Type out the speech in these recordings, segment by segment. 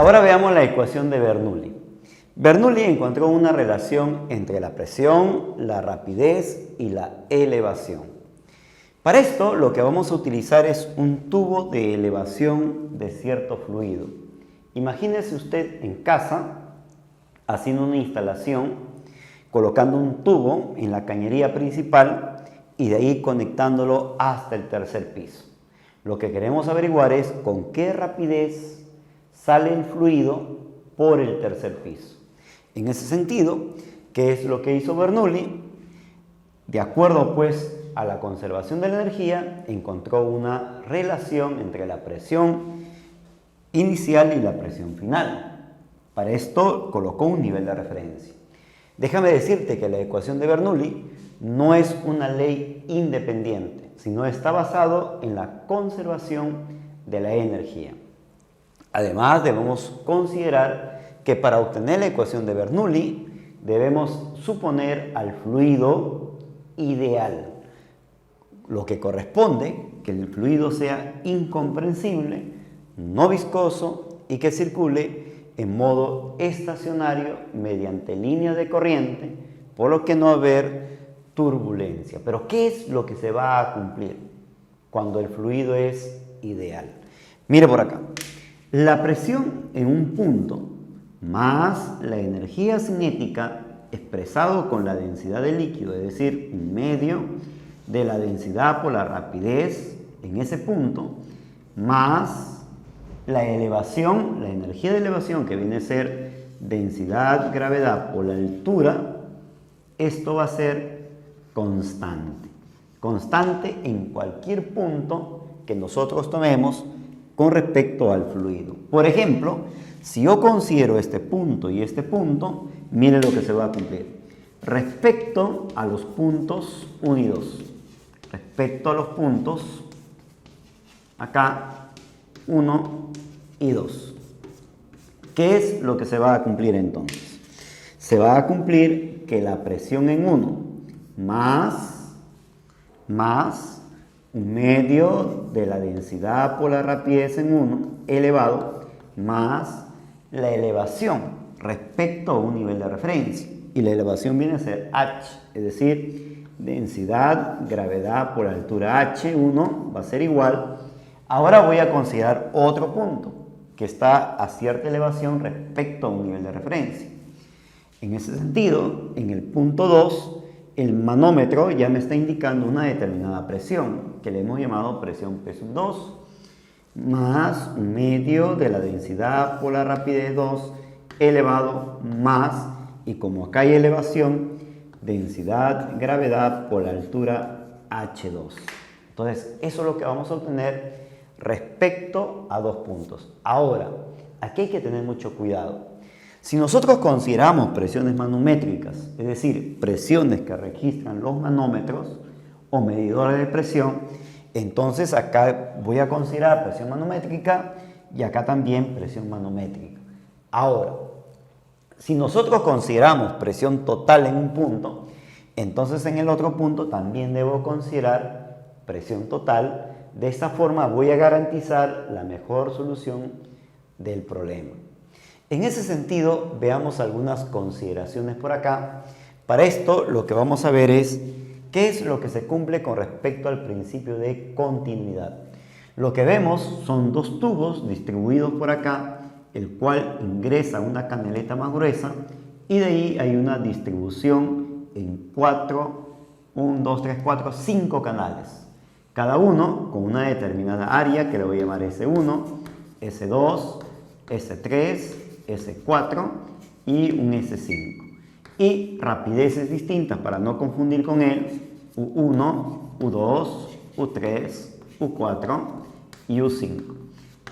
Ahora veamos la ecuación de Bernoulli. Bernoulli encontró una relación entre la presión, la rapidez y la elevación. Para esto lo que vamos a utilizar es un tubo de elevación de cierto fluido. Imagínese usted en casa haciendo una instalación, colocando un tubo en la cañería principal y de ahí conectándolo hasta el tercer piso. Lo que queremos averiguar es con qué rapidez sale el fluido por el tercer piso. En ese sentido, ¿qué es lo que hizo Bernoulli? De acuerdo pues a la conservación de la energía, encontró una relación entre la presión inicial y la presión final. Para esto colocó un nivel de referencia. Déjame decirte que la ecuación de Bernoulli no es una ley independiente, sino está basado en la conservación de la energía. Además, debemos considerar que para obtener la ecuación de Bernoulli debemos suponer al fluido ideal, lo que corresponde que el fluido sea incomprensible, no viscoso y que circule en modo estacionario mediante líneas de corriente, por lo que no va a haber turbulencia. Pero ¿qué es lo que se va a cumplir cuando el fluido es ideal? Mire por acá. La presión en un punto más la energía cinética expresado con la densidad del líquido, es decir, un medio de la densidad por la rapidez en ese punto, más la elevación, la energía de elevación que viene a ser densidad, gravedad por la altura, esto va a ser constante. Constante en cualquier punto que nosotros tomemos con respecto al fluido. Por ejemplo, si yo considero este punto y este punto, mire lo que se va a cumplir. Respecto a los puntos 1 y 2. Respecto a los puntos, acá, 1 y 2. ¿Qué es lo que se va a cumplir entonces? Se va a cumplir que la presión en 1 más un medio de la densidad por la rapidez en 1 elevado más la elevación respecto a un nivel de referencia. Y la elevación viene a ser h, es decir, densidad, gravedad por altura h1 va a ser igual. Ahora voy a considerar otro punto que está a cierta elevación respecto a un nivel de referencia. En ese sentido, en el punto 2, el manómetro ya me está indicando una determinada presión, que le hemos llamado presión P2, más un medio de la densidad por la rapidez 2 elevado más, y como acá hay elevación, densidad, gravedad por la altura h2. Entonces, eso es lo que vamos a obtener respecto a dos puntos. Ahora, aquí hay que tener mucho cuidado. Si nosotros consideramos presiones manométricas, es decir, presiones que registran los manómetros o medidores de presión, entonces acá voy a considerar presión manométrica y acá también presión manométrica. Ahora, si nosotros consideramos presión total en un punto, entonces en el otro punto también debo considerar presión total. De esta forma voy a garantizar la mejor solución del problema. En ese sentido, veamos algunas consideraciones por acá. Para esto, lo que vamos a ver es qué es lo que se cumple con respecto al principio de continuidad. Lo que vemos son dos tubos distribuidos por acá, el cual ingresa una canaleta más gruesa y de ahí hay una distribución en 5 canales. Cada uno con una determinada área que le voy a llamar S1, S2, S3, S4 y un S5. Y rapideces distintas para no confundir con él, U1, U2, U3, U4 y U5.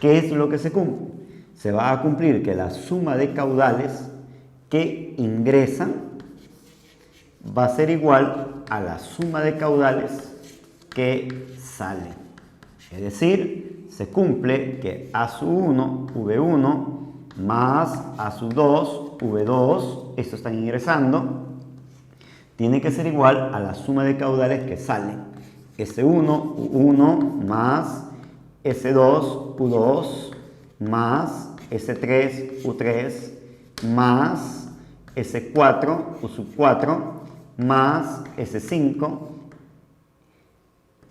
¿Qué es lo que se cumple? Se va a cumplir que la suma de caudales que ingresan va a ser igual a la suma de caudales que salen. Es decir, se cumple que A1, V1, más A2, V2, estos están ingresando, tiene que ser igual a la suma de caudales que salen. S1, U1, más S2, U2, más S3 U3 más S4 U sub 4 más S5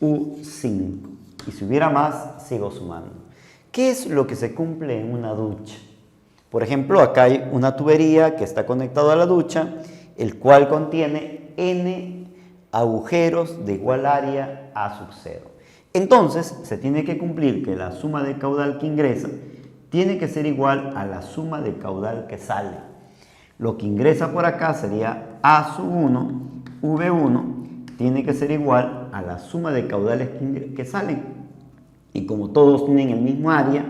U5. Y si hubiera más, sigo sumando. ¿Qué es lo que se cumple en una ducha? Por ejemplo, acá hay una tubería que está conectada a la ducha, el cual contiene N agujeros de igual área A sub 0. Entonces, se tiene que cumplir que la suma de caudal que ingresa tiene que ser igual a la suma de caudal que sale. Lo que ingresa por acá sería A sub 1, V1, tiene que ser igual a la suma de caudales que salen. Y como todos tienen el mismo área,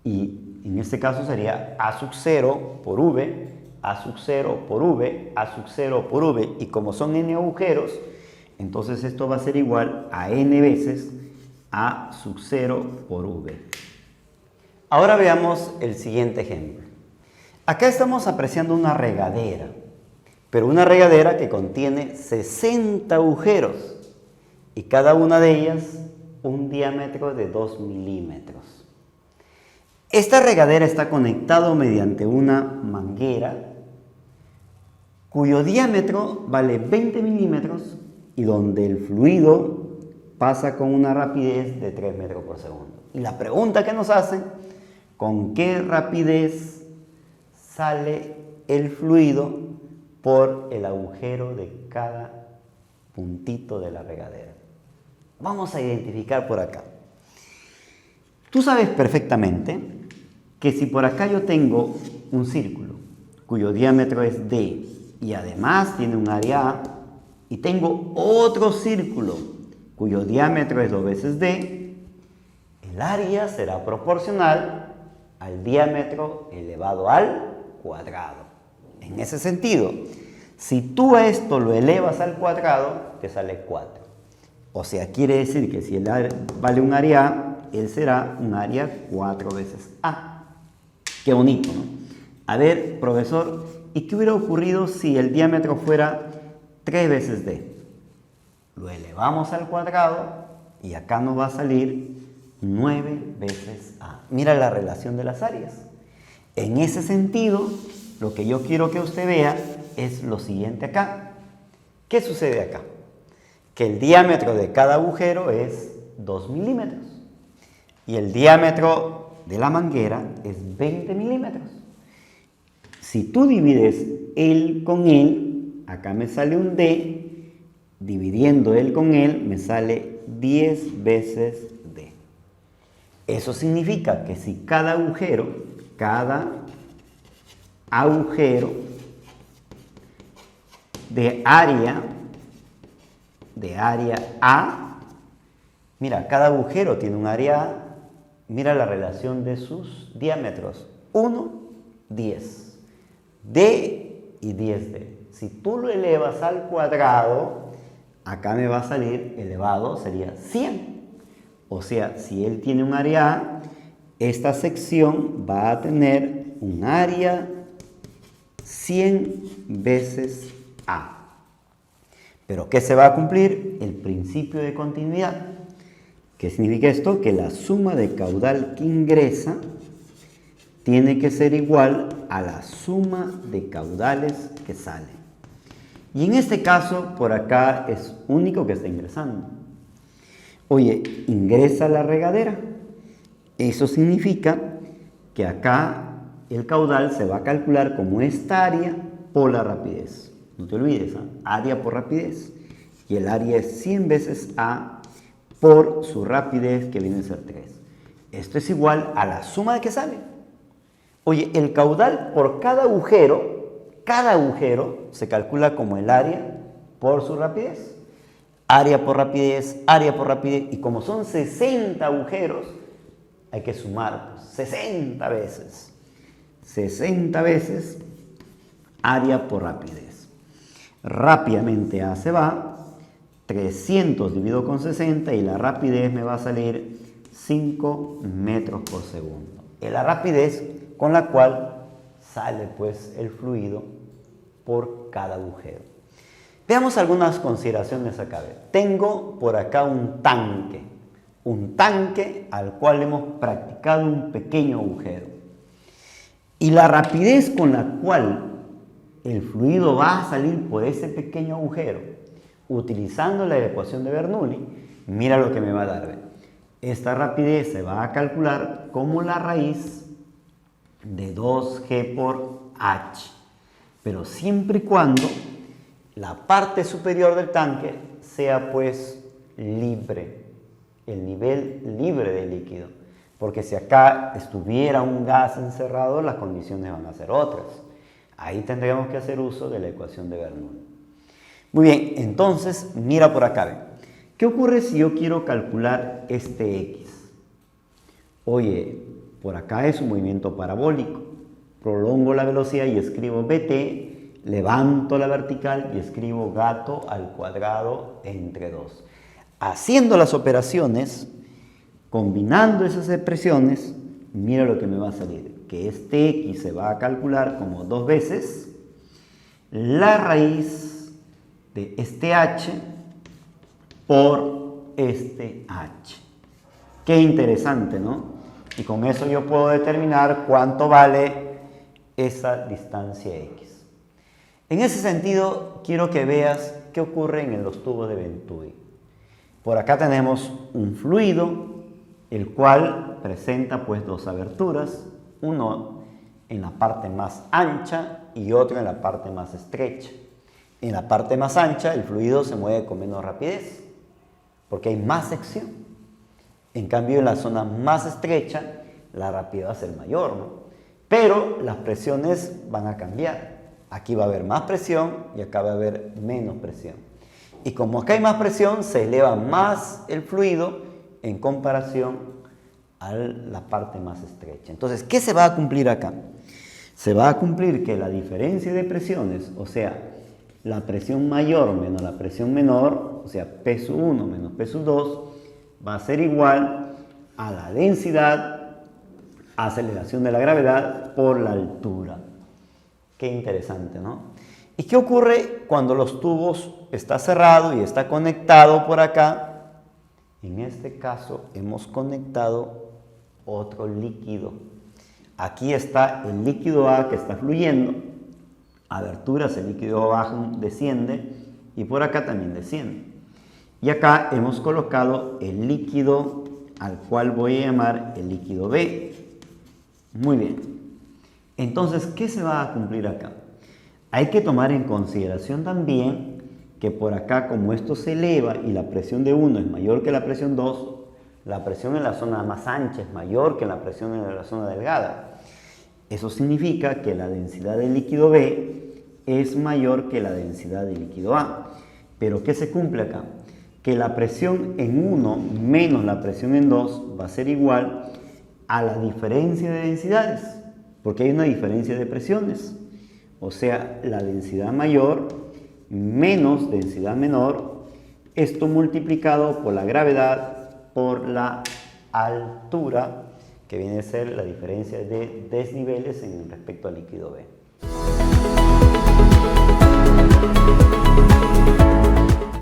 y en este caso sería A sub 0 por V, A sub 0 por V, A sub 0 por V, y como son N agujeros, entonces esto va a ser igual a N veces A sub 0 por V. Ahora veamos el siguiente ejemplo. Acá estamos apreciando una regadera, pero una regadera que contiene 60 agujeros y cada una de ellas un diámetro de 2 milímetros. Esta regadera está conectada mediante una manguera cuyo diámetro vale 20 milímetros y donde el fluido pasa con una rapidez de 3 metros por segundo. Y la pregunta que nos hacen, ¿con qué rapidez sale el fluido por el agujero de cada puntito de la regadera? Vamos a identificar por acá. Tú sabes perfectamente que si por acá yo tengo un círculo cuyo diámetro es D y además tiene un área A, y tengo otro círculo cuyo diámetro es 2 veces D, el área será proporcional al diámetro elevado al cuadrado. En ese sentido, si tú a esto lo elevas al cuadrado, te sale 4. O sea, quiere decir que si el área vale un área A, él será un área 4 veces A. Qué bonito, ¿no? A ver, profesor, ¿y qué hubiera ocurrido si el diámetro fuera 3 veces D? Lo elevamos al cuadrado y acá nos va a salir 9 veces A. Mira la relación de las áreas. En ese sentido, lo que yo quiero que usted vea es lo siguiente acá. ¿Qué sucede acá? Que el diámetro de cada agujero es 2 milímetros y el diámetro de la manguera es 20 milímetros. Si tú divides él con él, acá me sale un D, dividiendo él con él me sale 10 veces D. Eso significa que si cada agujero de área A, mira, cada agujero tiene un área A, mira la relación de sus diámetros, 1, 10, D y 10D. Si tú lo elevas al cuadrado, acá me va a salir elevado, sería 100. O sea, si él tiene un área A, esta sección va a tener un área 100 veces A. ¿Pero qué se va a cumplir? El principio de continuidad. ¿Qué significa esto? Que la suma de caudal que ingresa tiene que ser igual a la suma de caudales que salen. Y en este caso, por acá es único que está ingresando. Oye, ingresa la regadera. Eso significa que acá el caudal se va a calcular como esta área por la rapidez. No te olvides, área por rapidez. Y el área es 100 veces A por su rapidez, que viene a ser 3. Esto es igual a la suma de que sale. Oye, el caudal por cada agujero se calcula como el área por su rapidez. Área por rapidez, y como son 60 agujeros, hay que sumar 60 veces. 60 veces área por rapidez. Rápidamente A se va, 300 dividido con 60 y la rapidez me va a salir 5 metros por segundo. Es la rapidez con la cual sale pues el fluido por cada agujero. Veamos algunas consideraciones acá. Tengo por acá un tanque al cual hemos practicado un pequeño agujero. Y la rapidez con la cual el fluido va a salir por ese pequeño agujero, utilizando la ecuación de Bernoulli, mira lo que me va a dar. Esta rapidez se va a calcular como la raíz de 2G por H, pero siempre y cuando la parte superior del tanque sea pues libre, el nivel libre de líquido, porque si acá estuviera un gas encerrado, las condiciones van a ser otras. Ahí tendríamos que hacer uso de la ecuación de Bernoulli. Muy bien, entonces mira por acá, ¿ven? ¿Qué ocurre si yo quiero calcular este X? Oye, por acá es un movimiento parabólico. Prolongo la velocidad y escribo bt, levanto la vertical y escribo gato al cuadrado entre 2. Haciendo las operaciones, combinando esas expresiones, mira lo que me va a salir. Que este X se va a calcular como 2 veces la raíz de este H por este H. Qué interesante, ¿no? Y con eso yo puedo determinar cuánto vale esa distancia X. En ese sentido, quiero que veas qué ocurre en los tubos de Venturi. Por acá tenemos un fluido, el cual presenta pues dos aberturas, uno en la parte más ancha y otro en la parte más estrecha. En la parte más ancha el fluido se mueve con menos rapidez, porque hay más sección. En cambio, en la zona más estrecha, la rapidez va a ser mayor, ¿no? Pero las presiones van a cambiar. Aquí va a haber más presión y acá va a haber menos presión. Y como acá hay más presión, se eleva más el fluido en comparación a la parte más estrecha. Entonces, ¿qué se va a cumplir acá? Se va a cumplir que la diferencia de presiones, o sea, la presión mayor menos la presión menor, o sea, P sub 1 menos P sub 2, va a ser igual a la densidad, aceleración de la gravedad por la altura. Qué interesante, ¿no? ¿Y qué ocurre cuando los tubos está cerrado y está conectado por acá? En este caso hemos conectado otro líquido. Aquí está el líquido A que está fluyendo, aberturas, el líquido A desciende y por acá también desciende. Y acá hemos colocado el líquido al cual voy a llamar el líquido B. Muy bien. Entonces, ¿qué se va a cumplir acá? Hay que tomar en consideración también que por acá, como esto se eleva y la presión de 1 es mayor que la presión 2, la presión en la zona más ancha es mayor que la presión en la zona delgada. Eso significa que la densidad del líquido B es mayor que la densidad del líquido A. ¿Pero qué se cumple acá? Que la presión en 1 menos la presión en 2 va a ser igual a la diferencia de densidades, porque hay una diferencia de presiones. O sea, la densidad mayor menos densidad menor, esto multiplicado por la gravedad por la altura, que viene a ser la diferencia de desniveles en respecto al líquido B.